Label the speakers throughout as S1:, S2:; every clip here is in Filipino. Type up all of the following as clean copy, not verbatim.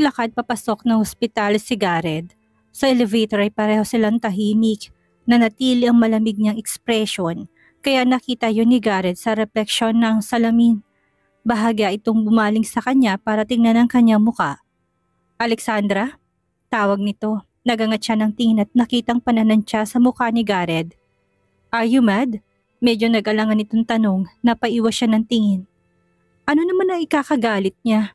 S1: naglakad papasok ng ospital si Gareth. Sa elevator ay pareho silang tahimik, nanatili ang malamig niyang ekspresyon, kaya nakita yun ni Gareth sa refleksyon ng salamin. Bahagya itong bumaling sa kanya para tingnan ang kanyang muka. Alexandra? Tawag nito. Nagangat siya ng tingin at nakitang pananantya sa mukha ni Gareth. Are you mad? Medyo nag-alangan itong tanong, napaiwas siya ng tingin. Ano naman ang ikakagalit niya?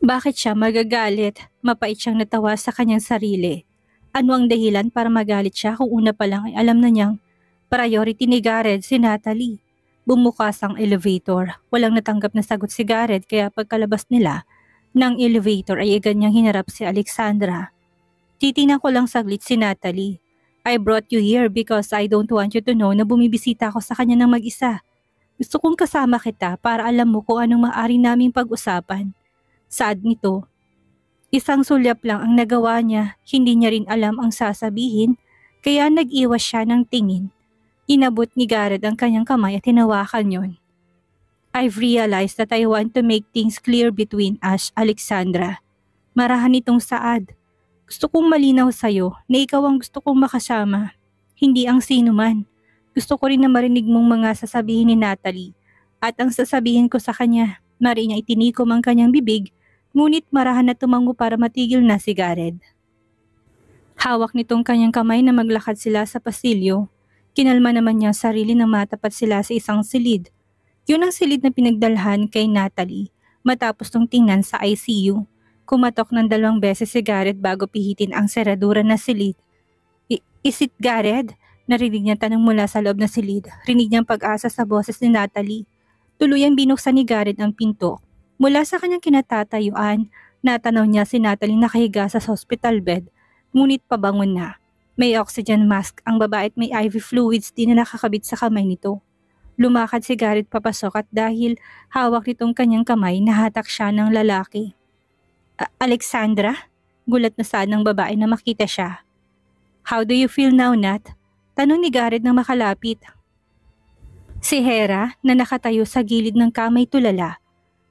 S1: Bakit siya magagalit? Mapait siyang natawa sa kanyang sarili. Ano ang dahilan para magalit siya kung una pa lang ay alam na niyang priority ni Gareth si Natalie? Bumukas ang elevator. Walang natanggap na sagot si Gareth kaya pagkalabas nila ng elevator ay agad niyang hinarap si Alexandra. Titingnan ko lang saglit si Natalie. I brought you here because I don't want you to know na bumibisita ako sa kanya ng mag-isa. Gusto kong kasama kita para alam mo kung anong maaari naming pag-usapan. Saad nito. Isang sulyap lang ang nagawa niya, hindi niya rin alam ang sasabihin, kaya nag-iwas siya ng tingin. Inabot ni Gareth ang kanyang kamay at hinawakan yon. I've realized that I want to make things clear between us, Alexandra. Marahan itong Saad. Gusto kong malinaw sa'yo na ikaw ang gusto kong makasama, hindi ang sino man. Gusto ko rin na marinig mong mga sasabihin ni Natalie at ang sasabihin ko sa kanya, mari niya itinikom ang kanyang bibig, ngunit marahan na tumango para matigil na si Gareth. Hawak nitong kanyang kamay na maglakad sila sa pasilyo. Kinalma naman niya ang sarili na matapat sila sa isang silid. Yun ang silid na pinagdalhan kay Natalie matapos tong tingnan sa ICU. Kumatok ng 2 beses si Gareth bago pihitin ang seradura na silid. Is it Gareth? Narinig niya tanong mula sa loob na silid. Rinig niyang pag-asa sa boses ni Natalie. Tuluyang binuksan ni Gareth ang pinto. Mula sa kanyang kinatatayuan, natanaw niya si Natalie nakahiga sa hospital bed, ngunit pabangon na. May oxygen mask ang babae at may IV fluids din na nakakabit sa kamay nito. Lumakad si Gareth papasok at dahil hawak nitong kanyang kamay, nahatak siya ng lalaki. Alexandra? Gulat na saan ng babae na makita siya. How do you feel now, Nat? Tanong ni Gareth na makalapit. Si Hera na nakatayo sa gilid ng kamay tulala.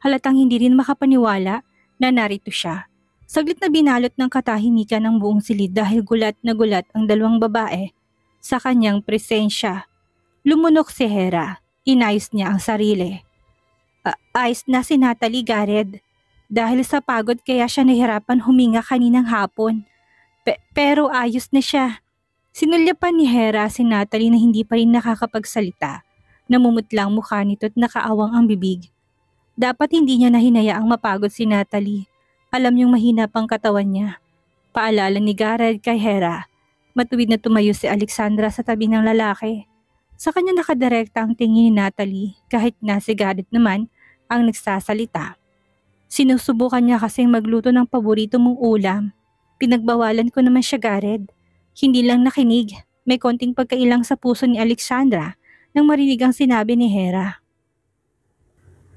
S1: Halatang hindi rin makapaniwala na narito siya. Saglit na binalot ng katahimikan ng buong silid dahil gulat na gulat ang 2 babae sa kanyang presensya. Lumunok si Hera. Inayos niya ang sarili. Ayos na si Natalie, Gareth. Dahil sa pagod kaya siya nahirapan huminga kaninang hapon. Pero ayos na siya. Sinulyapan ni Hera si Natalie na hindi pa rin nakakapagsalita. Namumutlang mukha nito at nakaawang ang bibig. Dapat hindi niya hinayaang mapagod si Natalie. Alam niyong mahina pang katawan niya. Paalala ni Gareth kay Hera. Matuwid na tumayo si Alexandra sa tabi ng lalaki. Sa kanya nakadirekta ang tingin ni Natalie kahit na si Gareth naman ang nagsasalita. Sinusubukan niya kasing magluto ng paborito mong ulam. Pinagbawalan ko naman siya, Gareth. Hindi lang nakinig. May konting pagkailang sa puso ni Alexandra nang marinig ang sinabi ni Hera.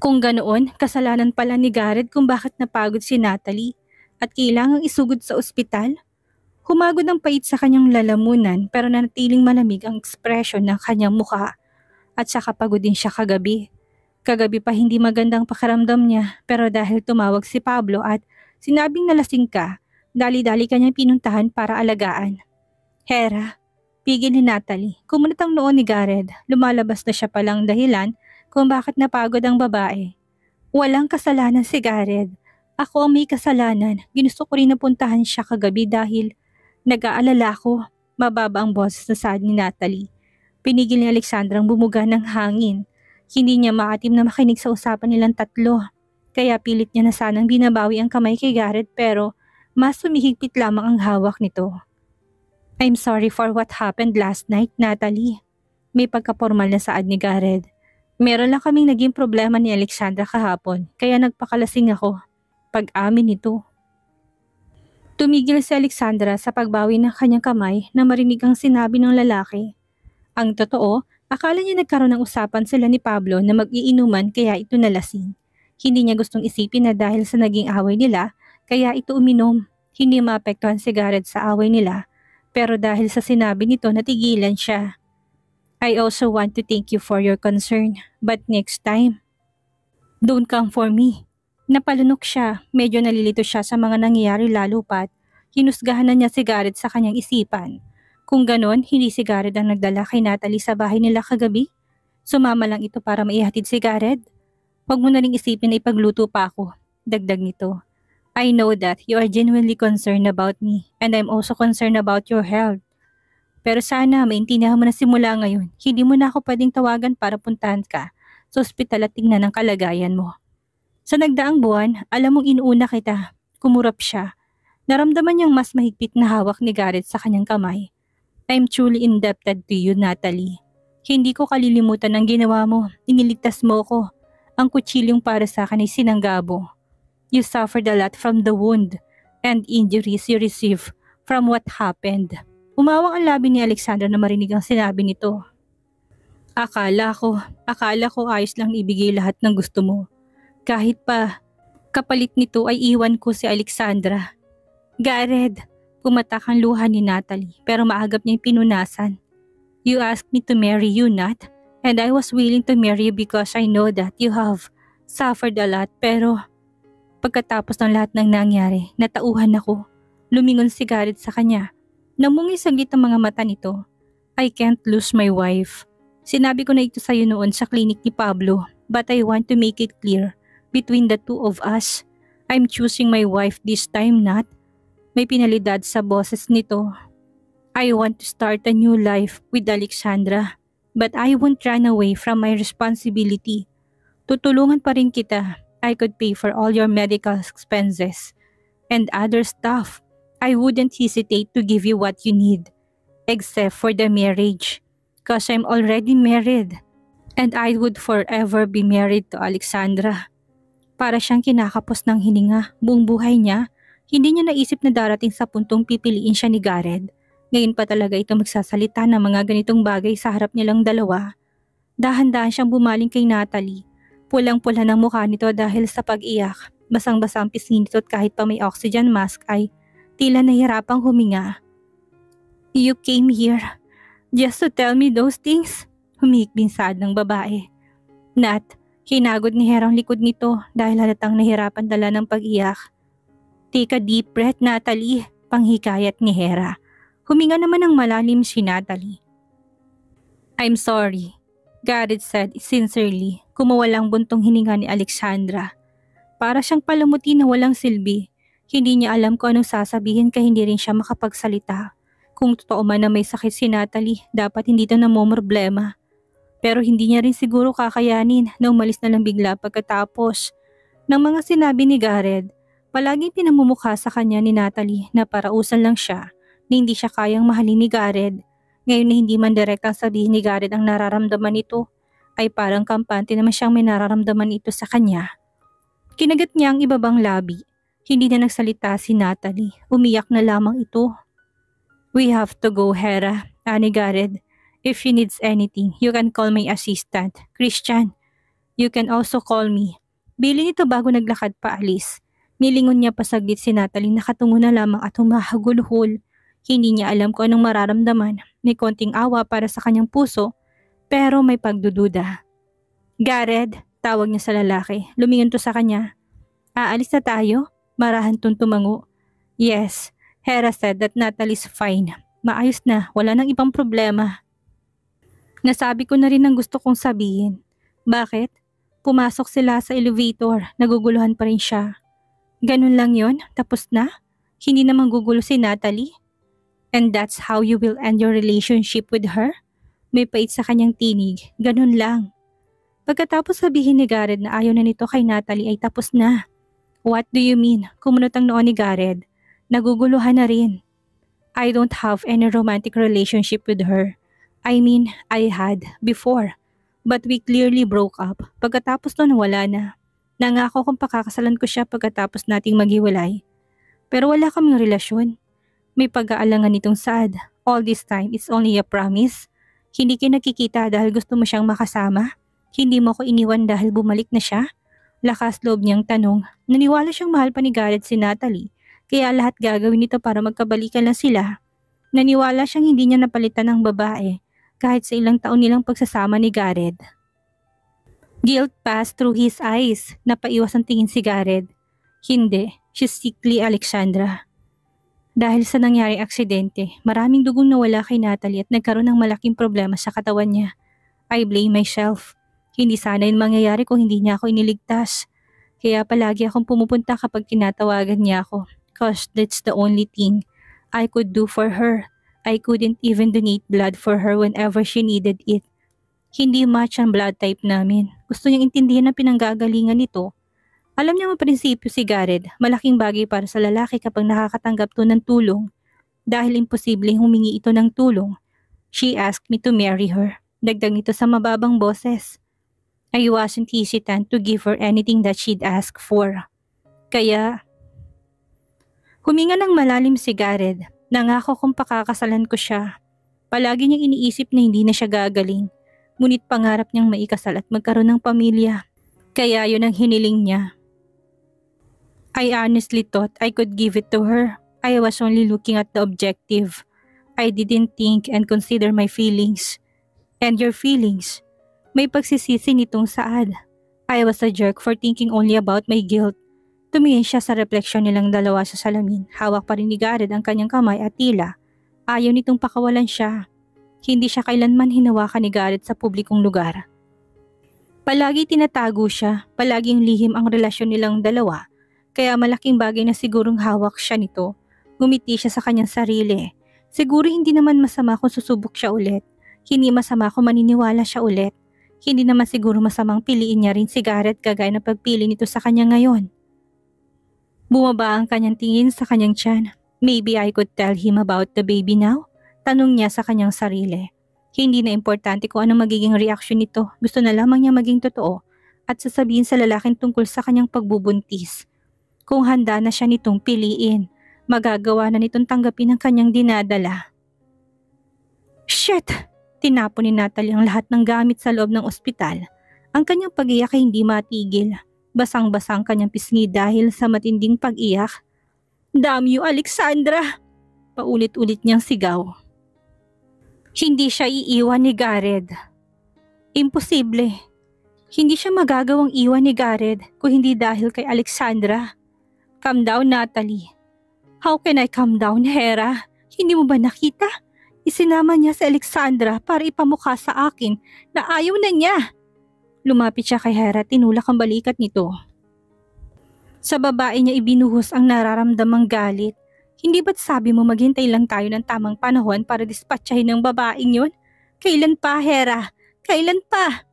S1: Kung ganoon, kasalanan pala ni Gareth kung bakit napagod si Natalie at kailangang isugod sa ospital. Humagod ang pait sa kanyang lalamunan pero nanatiling malamig ang ekspresyon ng kanyang mukha at saka pagod din siya kagabi. Kagabi pa hindi magandang pakiramdam niya pero dahil tumawag si Pablo at sinabing nalasing ka, dali-dali kanyang pinuntahan para alagaan. Hera, pigil ni Natalie. Kumunat ang noon ni Gareth. Lumalabas na siya palang dahilan kung bakit napagod ang babae. Walang kasalanan si Gareth. Ako ang may kasalanan. Ginusto ko rin napuntahan siya kagabi dahil nag-aalala ko. Mababa ang boses na saad ni Natalie. Pinigil ni Alexandra ang bumuga ng hangin. Hindi niya maatim na makinig sa usapan nilang tatlo. Kaya pilit niya na sanang binabawi ang kamay kay Gareth pero mas sumihigpit lamang ang hawak nito. I'm sorry for what happened last night, Natalie. May pagkapormal na saad ni Gareth. Meron lang kaming naging problema ni Alexandra kahapon, kaya nagpakalasing ako. Pag-amin nito. Tumigil si Alexandra sa pagbawi ng kanyang kamay na marinig ang sinabi ng lalaki. Ang totoo, akala niya nagkaroon ng usapan sila ni Pablo na mag-iinuman kaya ito nalasing. Hindi niya gustong isipin na dahil sa naging away nila, kaya ito uminom. Hindi maapektuhan si Gareth sa away nila, pero dahil sa sinabi nito natigilan siya. I also want to thank you for your concern, but next time, don't come for me. Napalunok siya, medyo nalilito siya sa mga nangyayari lalo pat hinusgahan na niya si Garrett sa kanyang isipan. Kung ganon, hindi si Garrett ang nagdala kay Natalie sa bahay nila kagabi? Sumama lang ito para maihatid si Garrett? Huwag mo na ring isipin na ipagluto pa ako. Dagdag nito. I know that you are genuinely concerned about me and I'm also concerned about your health. Pero sana maintindihan mo na simula ngayon, hindi mo na ako pwedeng tawagan para puntahan ka sa ospital at tingnan ang kalagayan mo. Sa nagdaang buwan, alam mong inuuna kita. Kumurap siya. Naramdaman niyang mas mahigpit na hawak ni Garrett sa kanyang kamay. I'm truly indebted to you, Natalie. Hindi ko kalilimutan ang ginawa mo. Iniligtas mo ko. Ang kutsilyong para sa akin ay sinanggabo. You suffered a lot from the wound and injuries you received from what happened. Umawang ang labi ni Alexandra na marinig ang sinabi nito. Akala ko ayos lang ibigay lahat ng gusto mo. Kahit pa kapalit nito ay iwan ko si Alexandra. Garrett, pumatak ang luha ni Natalie pero maagap niya pinunasan. You asked me to marry you, Nat, and I was willing to marry you because I know that you have suffered a lot pero pagkatapos ng lahat ng nangyari, natauhan ako. Lumingon si Garrett sa kanya. Namungi saglit ang mga mata nito. I can't lose my wife. Sinabi ko na ito sa'yo noon sa klinik ni Pablo but I want to make it clear. Between the two of us, I'm choosing my wife this time, Nat. May pinalidad sa boses nito. I want to start a new life with Alexandra, but I won't run away from my responsibility. Tutulungan pa rin kita. I could pay for all your medical expenses and other stuff. I wouldn't hesitate to give you what you need, except for the marriage, cause I'm already married, and I would forever be married to Alexandra. Para siyang kinakapos ng hininga, buong buhay niya, hindi niya naisip na darating sa puntong pipiliin siya ni Garrett. Ngayon pa talaga ito magsasalita ng mga ganitong bagay sa harap nilang dalawa. Dahan-dahan siyang bumaling kay Natalie. Pulang-pula ng mukha nito dahil sa pag-iyak. Basang-basa ang pisngi nito at kahit pa may oxygen mask ay tila nahirapang huminga. You came here just to tell me those things? Humihikbinsad ng babae. Nat, hinagod ni Hera ang likod nito dahil halatang nahirapan dala ng pag-iyak. Take a deep breath, Natalie, panghikayat ni Hera. Huminga naman ng malalim si Natalie. I'm sorry, Garrett said sincerely, kumuwalang buntong hininga ni Alexandra. Para siyang palamuti na walang silbi. Hindi niya alam kung anong sasabihin kaya hindi rin siya makapagsalita. Kung totoo man na may sakit si Natalie, dapat hindi ito namomroblema. Pero hindi niya rin siguro kakayanin na umalis na lang bigla pagkatapos ng mga sinabi ni Garrett. Palaging pinamumukha sa kanya ni Natalie na parausan lang siya na hindi siya kayang mahalin ni Garrett. Ngayon na hindi man direktang sabihin ni Garrett ang nararamdaman nito, ay parang kampante naman siyang may nararamdaman ito sa kanya. Kinagat niya ang ibabang labi. Hindi na nagsalita si Natalie. Umiyak na lamang ito. We have to go, Hera, ani Garrett. If she needs anything, you can call my assistant, Christian. You can also call me. Bili nito bago naglakad pa alis. Nilingon niya pa saglit si Natalie, nakatungo na lamang at humahagulhol. Hindi niya alam kung anong mararamdaman. May konting awa para sa kanyang puso, pero may pagdududa. Garrett, tawag niya sa lalaki. Lumingon to sa kanya. Aalis na tayo? Marahan tong tumango. Yes, Hera said that Natalie's fine. Maayos na, wala nang ibang problema. Nasabi ko na rin ang gusto kong sabihin. Bakit? Pumasok sila sa elevator, naguguluhan pa rin siya. Ganun lang yon, tapos na? Hindi naman gugulo si Natalie? And that's how you will end your relationship with her? May pait sa kanyang tinig, ganun lang. Pagkatapos sabihin ni Garrett na ayaw na nito kay Natalie ay tapos na. What do you mean? Kumunot ang noon ni Garrett. Naguguluhan na rin. I don't have any romantic relationship with her. I mean, I had before. But we clearly broke up. Pagkatapos nun wala na. Nangako kong pakakasalan ko siya pagkatapos nating maghiwalay. Pero wala kaming relasyon. May pag-aalangan nitong sad. All this time, it's only a promise. Hindi ka nakikita dahil gusto mo siyang makasama. Hindi mo ko iniwan dahil bumalik na siya. Lakas loob niyang tanong. Naniwala siyang mahal pa ni Garrett si Natalie. Kaya lahat gagawin nito para magkabalikan lang sila. Naniwala siyang hindi niya napalitan ng babae kahit sa ilang taon nilang pagsasama ni Garrett. Guilt passed through his eyes. Napaiwas ang tingin si Gareth. Hindi, she's sickly, Alexandra. Dahil sa nangyaring aksidente, maraming dugong nawala kay Natalie at nagkaroon ng malaking problema sa katawan niya. I blame myself. Hindi sana yun mangyayari kung hindi niya ako iniligtas. Kaya palagi akong pumupunta kapag tinatawagan niya ako. Cause that's the only thing I could do for her. I couldn't even donate blood for her whenever she needed it. Hindi match ang blood type namin. Gusto niyang intindihan ang pinanggagalingan nito. Alam niya prinsipyo si Gareth, malaking bagay para sa lalaki kapag nakakatanggap to ng tulong. Dahil imposibleng humingi ito ng tulong, she asked me to marry her. Dagdag nito sa mababang boses. I wasn't hesitant to give her anything that she'd ask for. Kaya, huminga ng malalim si Gareth. Nangako kung pakakasalan ko siya. Palagi niyang iniisip na hindi na siya gagaling. Ngunit pangarap niyang maikasal at magkaroon ng pamilya. Kaya yun ang hiniling niya. I honestly thought I could give it to her. I was only looking at the objective. I didn't think and consider my feelings. And your feelings. May pagsisisi nitong Saad. I was a jerk for thinking only about my guilt. Tumingin siya sa refleksyon nilang dalawa sa salamin. Hawak pa rin ni Gareth ang kanyang kamay at tila. Ayaw nitong pakawalan siya. Hindi siya kailanman hinawakan ni Gareth sa publikong lugar. Palagi tinatago siya. Palaging lihim ang relasyon nilang dalawa. Kaya malaking bagay na sigurong hawak siya nito. Ngumiti siya sa kanyang sarili. Siguro hindi naman masama kung susubok siya ulit. Hindi masama kung maniniwala siya ulit. Hindi naman siguro masamang piliin niya rin si Gareth kagaya na pagpili nito sa kanya ngayon. Bumaba ang kanyang tingin sa kanyang tiyan. Maybe I could tell him about the baby now? Tanong niya sa kanyang sarili. Hindi na importante kung ano magiging reaksyon nito. Gusto na lamang niya maging totoo at sasabihin sa lalaking tungkol sa kanyang pagbubuntis. Kung handa na siya nitong piliin, magagawa na nitong tanggapin ang kanyang dinadala. Shit! Tinapon ni Natalie ang lahat ng gamit sa loob ng ospital. Ang kanyang pag-iyak ay hindi matigil. Basang-basang kanyang pisngi dahil sa matinding pag-iyak. Damn you, Alexandra! Paulit-ulit niyang sigaw. Hindi siya iiwan ni Gareth. Imposible. Hindi siya magagawang iwan ni Gareth kung hindi dahil kay Alexandra. Calm down, Natalie. How can I calm down, Hera? Hindi mo ba nakita? Isinama niya si Alexandra para ipamukha sa akin na ayaw na niya. Lumapit siya kay Hera, tinulak ang balikat nito. Sa babae niya ibinuhos ang nararamdamang galit. Hindi ba't sabi mo maghintay lang tayo ng tamang panahon para dispatchahin ng babaeng yun? Kailan pa, Hera? Kailan pa?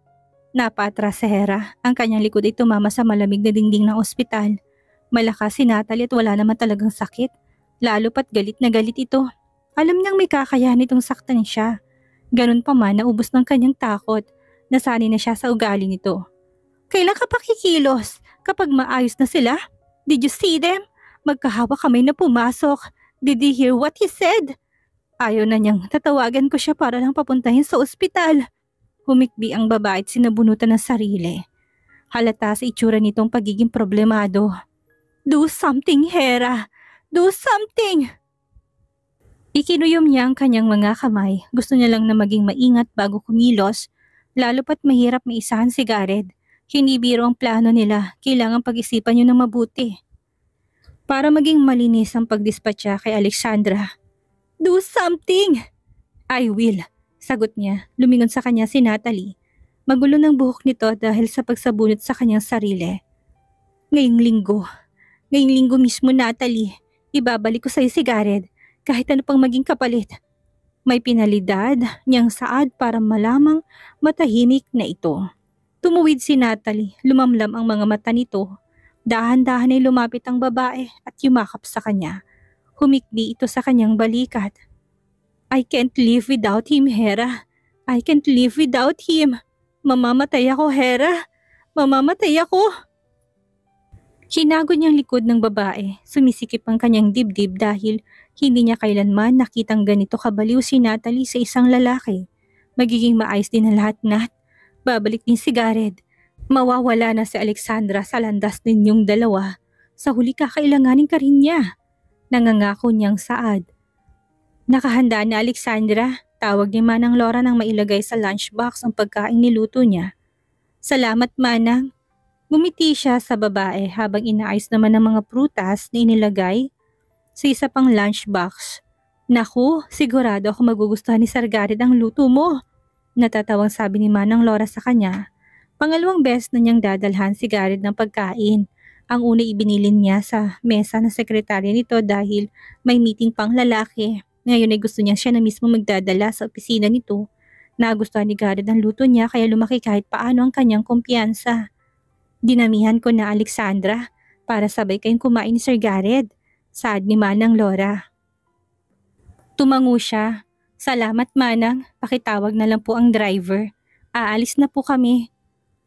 S1: Napatras si Hera. Ang kanyang likod ay tumama sa malamig na dingding ng ospital. Malakas si Natalie at wala naman talagang sakit. Lalo pat galit na galit ito. Alam niyang may kakayahan itong saktan siya. Ganun pa man naubos ng kanyang takot. Nasanay na siya sa ugali nito. Kailan ka pa kikilos? Kapag maayos na sila? Did you see them? Magkahawak kamay na pumasok. Did you hear what he said? Ayaw na niyang tatawagan ko siya para lang papuntahin sa ospital. Humikbi ang babae at sinabunutan ng sarili. Halata sa itsura nitong pagiging problemado. Do something, Hera! Do something! Ikinuyom niya ang kanyang mga kamay. Gusto niya lang na maging maingat bago kumilos. Lalo pat mahirap maisahan si Gareth. Hindi biro ang plano nila. Kailangan pag-isipan niyo ng mabuti. Para maging malinis ang pagdispatcha kay Alexandra. Do something! I will, sagot niya. Lumingon sa kanya si Natalie. Magulo ng buhok nito dahil sa pagsabunot sa kanyang sarili. Ngayong linggo mismo, Natalie, ibabalik ko sa iyo si Gareth kahit ano pang maging kapalit. May pinalidad niyang Saad para malamang matahimik na ito. Tumuwid si Natalie, lumamlam ang mga mata nito. Dahan-dahan ay lumapit ang babae at yumakap sa kanya. Humikbi ito sa kanyang balikat. I can't live without him, Hera. I can't live without him. Mamamatay ako, Hera. Mamamatay ako. Hinago niyang likod ng babae. Sumisikip ang kanyang dibdib dahil hindi niya kailanman nakitang ganito kabaliw si Natalie sa isang lalaki. Magiging maayos din ang lahat, Nat. Babalik din si Gareth. Mawawala na si Alexandra sa landas ninyong dalawa. Sa huli kakailanganin ka rin niya. Nangangako niyang Saad. Nakahanda na, Alexandra. Tawag ni Manang Laura nang mailagay sa lunchbox ang pagkain niluto niya. Salamat, Manang. Ngumiti siya sa babae habang inaayos naman ng mga prutas na inilagay sa isa pang lunchbox. Naku, sigurado ako magugustuhan ni Sir Garrett ang luto mo. Natatawang sabi ni Manang Laura sa kanya. Pangalawang beses na niyang dadalhan si Garrett ng pagkain. Ang una ibinilin niya sa mesa ng sekretarya nito dahil may meeting pang lalaki. Ngayon ay gusto niya siya na mismo magdadala sa opisina nito. Nagustuhan ni Garrett ang luto niya kaya lumaki kahit paano ang kanyang kumpiyansa. Dinamihan ko na, Alexandra, para sabay kayong kumain ni Sir Garrett. Saad ni Manang Laura. Tumango siya. Salamat, Manang. Pakitawag na lang po ang driver. Aalis na po kami.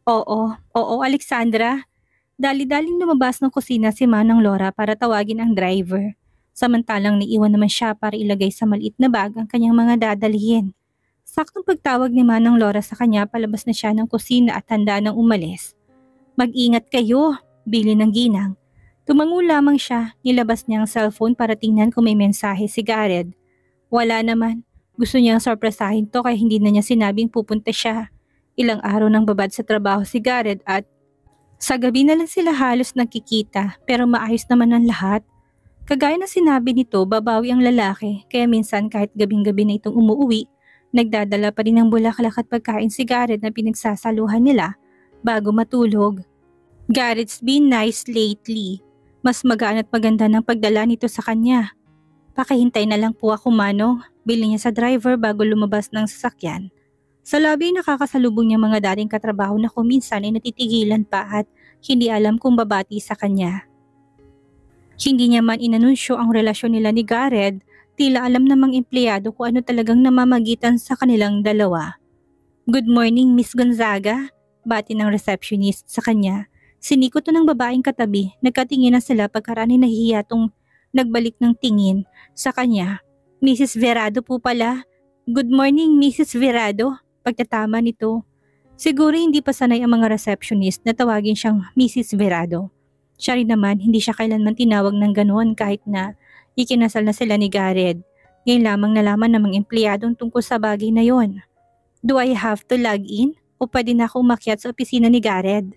S1: Oo, Alexandra. Dali-daling lumabas ng kusina si Manang Laura para tawagin ang driver. Samantalang naiwan naman siya para ilagay sa maliit na bag ang kanyang mga dadalhin. Saktong pagtawag ni Manang Laura sa kanya, palabas na siya ng kusina at handa nang umalis. Mag-ingat kayo, bili ng ginang. Tumango lamang siya, nilabas niya ang cellphone para tingnan kung may mensahe si Garrett. Wala naman. Gusto niyang sorpresahin to kaya hindi na niya sinabing pupunta siya. Ilang araw nang babad sa trabaho si Garrett at sa gabi na lang sila halos nagkikita pero maayos naman ang lahat. Kagaya na sinabi nito, babawi ang lalaki kaya minsan kahit gabing-gabi na itong umuwi, nagdadala pa rin ng bulaklak at pagkain si Garrett na pinagsasaluhan nila bago matulog. Garrett's been nice lately. Mas magaan at maganda ng pagdala nito sa kanya. Pakihintay na lang po ako, Manong. Bili niya sa driver bago lumabas ng sasakyan. Sa labi nakakasalubong niya mga dating katrabaho na kuminsan ay natitigilan pa at hindi alam kung babati sa kanya. Hindi niya man inanunsyo ang relasyon nila ni Garrett, tila alam namang empleyado kung ano talagang namamagitan sa kanilang dalawa. Good morning, Miss Gonzaga. Bati ng receptionist sa kanya. Siniko to ng babaeng katabi, nagkatingin na sila pagkarani nahihiya tong nagbalik ng tingin sa kanya. Mrs. Verado po pala. Good morning, Mrs. Verado. Pagtatama nito. Siguro hindi pa sanay ang mga receptionist na tawagin siyang Mrs. Verado. Siya rin naman, hindi siya kailanman tinawag ng ganoon kahit na ikinasal na sila ni Garrett. Ngayon lamang nalaman ng mga empleyadong tungkol sa bagay na yon. Do I have to log in o pwede na akong umakyat sa opisina ni Garrett?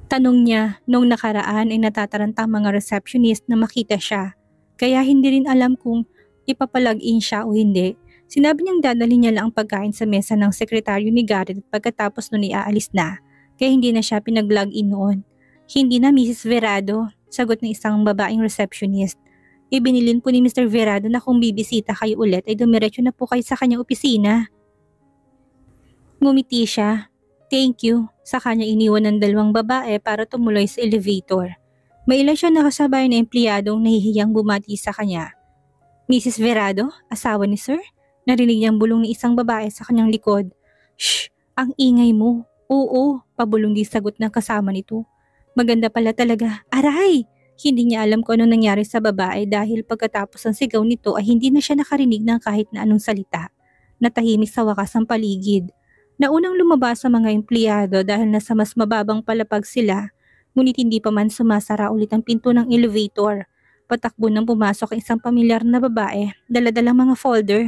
S1: Tanong niya nung nakaraan ay natataranta ang mga receptionist na makita siya. Kaya hindi rin alam kung ipapalag-in siya o hindi. Sinabi niyang dadalhin niya lang ang pagkain sa mesa ng sekretaryo ni Garrett at pagkatapos nun iaalis na. Kaya hindi na siya pinag-log-in noon. Hindi na, Mrs. Verado, sagot ng isang babaeng receptionist. Ibinilin po ni Mr. Verado na kung bibisita kayo ulit ay dumiretso na po kayo sa kanyang opisina. Ngumiti siya. Thank you. Sa kanya iniwan ng dalawang babae para tumuloy sa elevator. May ilan siya nakasabay na empleyadong nahihiyang bumati sa kanya. Mrs. Verado, asawa ni Sir? Narinig niyang bulong ni isang babae sa kanyang likod. Shh! Ang ingay mo. Oo, pabulong di sagot ng kasama nito. Maganda pala talaga. Aray! Hindi niya alam kung ano nangyari sa babae dahil pagkatapos ng sigaw nito ay hindi na siya nakarinig ng kahit na anong salita. Natahimik sa wakas ang paligid. Naunang lumabas sa mga empleyado dahil nasa mas mababang palapag sila, ngunit hindi pa man sumasara ulit ang pinto ng elevator. Patakbo nang pumasok ang isang pamilyar na babae, daladalang mga folder.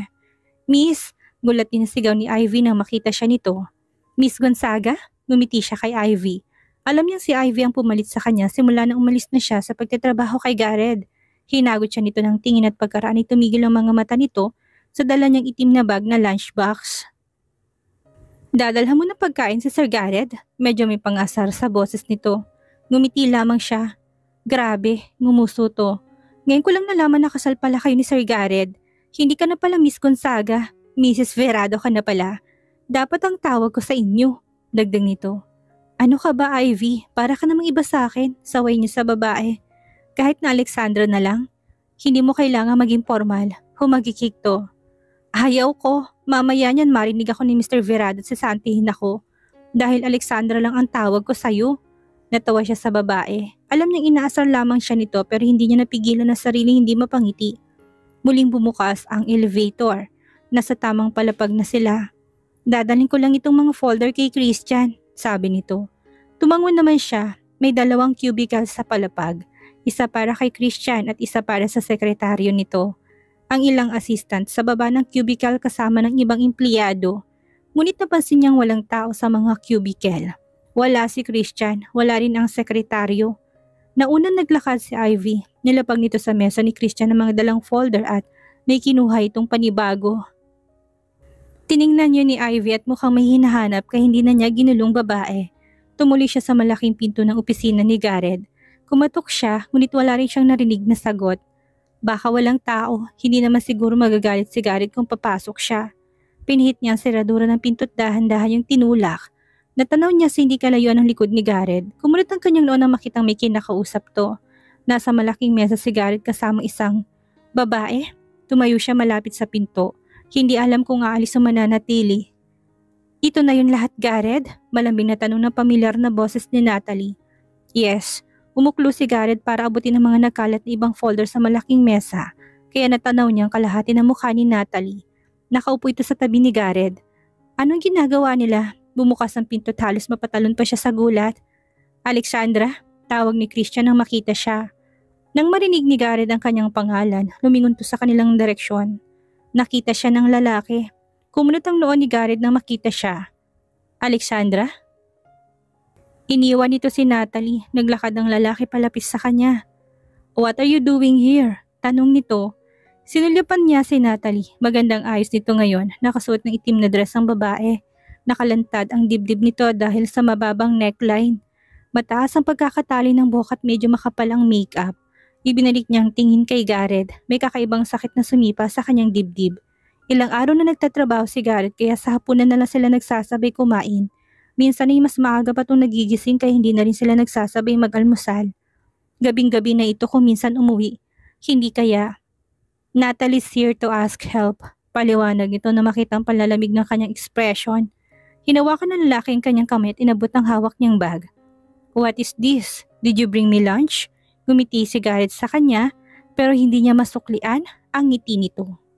S1: Miss, gulat din sigaw ni Ivy nang makita siya nito. Miss Gonzaga? Ngumiti siya kay Ivy. Alam niyang si Ivy ang pumalit sa kanya simula na umalis na siya sa pagtatrabaho kay Garrett. Hinagot siya nito ng tingin at pagkaraan ay tumigil ang mga mata nito sa dala niyang itim na bag na lunchbox. Dadalhan mo na pagkain si Sir Garrett? Medyo may pangasar sa boses nito. Ngumiti lamang siya. Grabe, ngumuso to. Ngayon ko lang nalaman na kasal pala kayo ni Sir Garrett. Hindi ka na pala Miss Gonzaga. Mrs. Verado ka na pala. Dapat ang tawag ko sa inyo. Dagdag nito. Ano ka ba, Ivy? Para ka namang iba sa akin. Saway niya sa babae. Kahit na Alexandra na lang. Hindi mo kailangan maging formal. Humagikik to. Ayaw ko. Mamaya niyan marinig ako ni Mr. Verado at sasantihin ako. Dahil Alexandra lang ang tawag ko sa'yo. Natawa siya sa babae. Alam niyang inaasar lamang siya nito pero hindi niya napigilan na sariling hindi mapangiti. Muling bumukas ang elevator. Nasa tamang palapag na sila. Dadalhin ko lang itong mga folder kay Christian, sabi nito. Tumangon naman siya. May 2 cubicle sa palapag. Isa para kay Christian at isa para sa sekretaryo nito. Ang ilang assistant sa baba ng cubicle kasama ng ibang empleyado. Ngunit napansin niyang walang tao sa mga cubicle. Wala si Christian, wala rin ang sekretaryo. Naunang naglakad si Ivy. Nilapag nito sa mesa ni Christian ng mga dalang folder at may kinuha itong panibago. Tiningnan niya ni Ivy at mukhang may hinahanap kaya hindi na niya ginulong babae. Tumuli siya sa malaking pinto ng opisina ni Gareth. Kumatok siya ngunit wala rin siyang narinig na sagot. Baka walang tao, hindi naman siguro magagalit si Gareth kung papasok siya. Pinihit niya ang seradura ng pinto't dahan-dahan yung tinulak. Natanaw niya sa hindi kalayuan ng likod ni Gareth. Kumulit ang kanyang noon nang makitang may kinakausap to. Nasa malaking mesa si Gareth kasama isang babae. Tumayo siya malapit sa pinto. Hindi alam kung aalis o mananatili. Ito na yun lahat, Gareth? Malambing na tanong ng pamilyar na boses ni Natalie. Yes. Umuklo si Gareth para abutin ang mga nakalat na ibang folder sa malaking mesa. Kaya natanaw niya ang kalahati ng mukha ni Natalie. Nakaupo ito sa tabi ni Gareth. Anong ginagawa nila? Bumukas ang pinto at halos mapatalon pa siya sa gulat. Alexandra, tawag ni Christian nang makita siya. Nang marinig ni Gareth ang kanyang pangalan, lumingon to sa kanilang direksyon. Nakita siya ng lalaki. Kumunot ang noon ni Gareth nang makita siya. Alexandra? Iniwan nito si Natalie. Naglakad ang lalaki palapis sa kanya. What are you doing here? Tanong nito. Sinulyapan niya si Natalie. Magandang ayos nito ngayon. Nakasuot ng itim na dress ang babae. Nakalantad ang dibdib nito dahil sa mababang neckline. Mataas ang pagkakatali ng buhok at medyo makapal ang makeup. Ibinalik niyang tingin kay Gareth. May kakaibang sakit na sumipa sa kanyang dibdib. Ilang araw na nagtatrabaho si Gareth kaya sa hapunan na lang sila nagsasabay kumain. Minsan ay mas maaga pa itong nagigising kaya hindi na rin sila nagsasabay mag-almusal. Gabing-gabi na ito kung minsan umuwi. Hindi kaya. Natalie's here to ask help. Paliwanag nito na makita ang panlalamig ng kanyang ekspresyon. Hinawakan ng lalaki ang kanyang kamay at inabot ang hawak niyang bag. What is this? Did you bring me lunch? Gumiti si Gareth sa kanya pero hindi niya masuklian ang ngiti nito.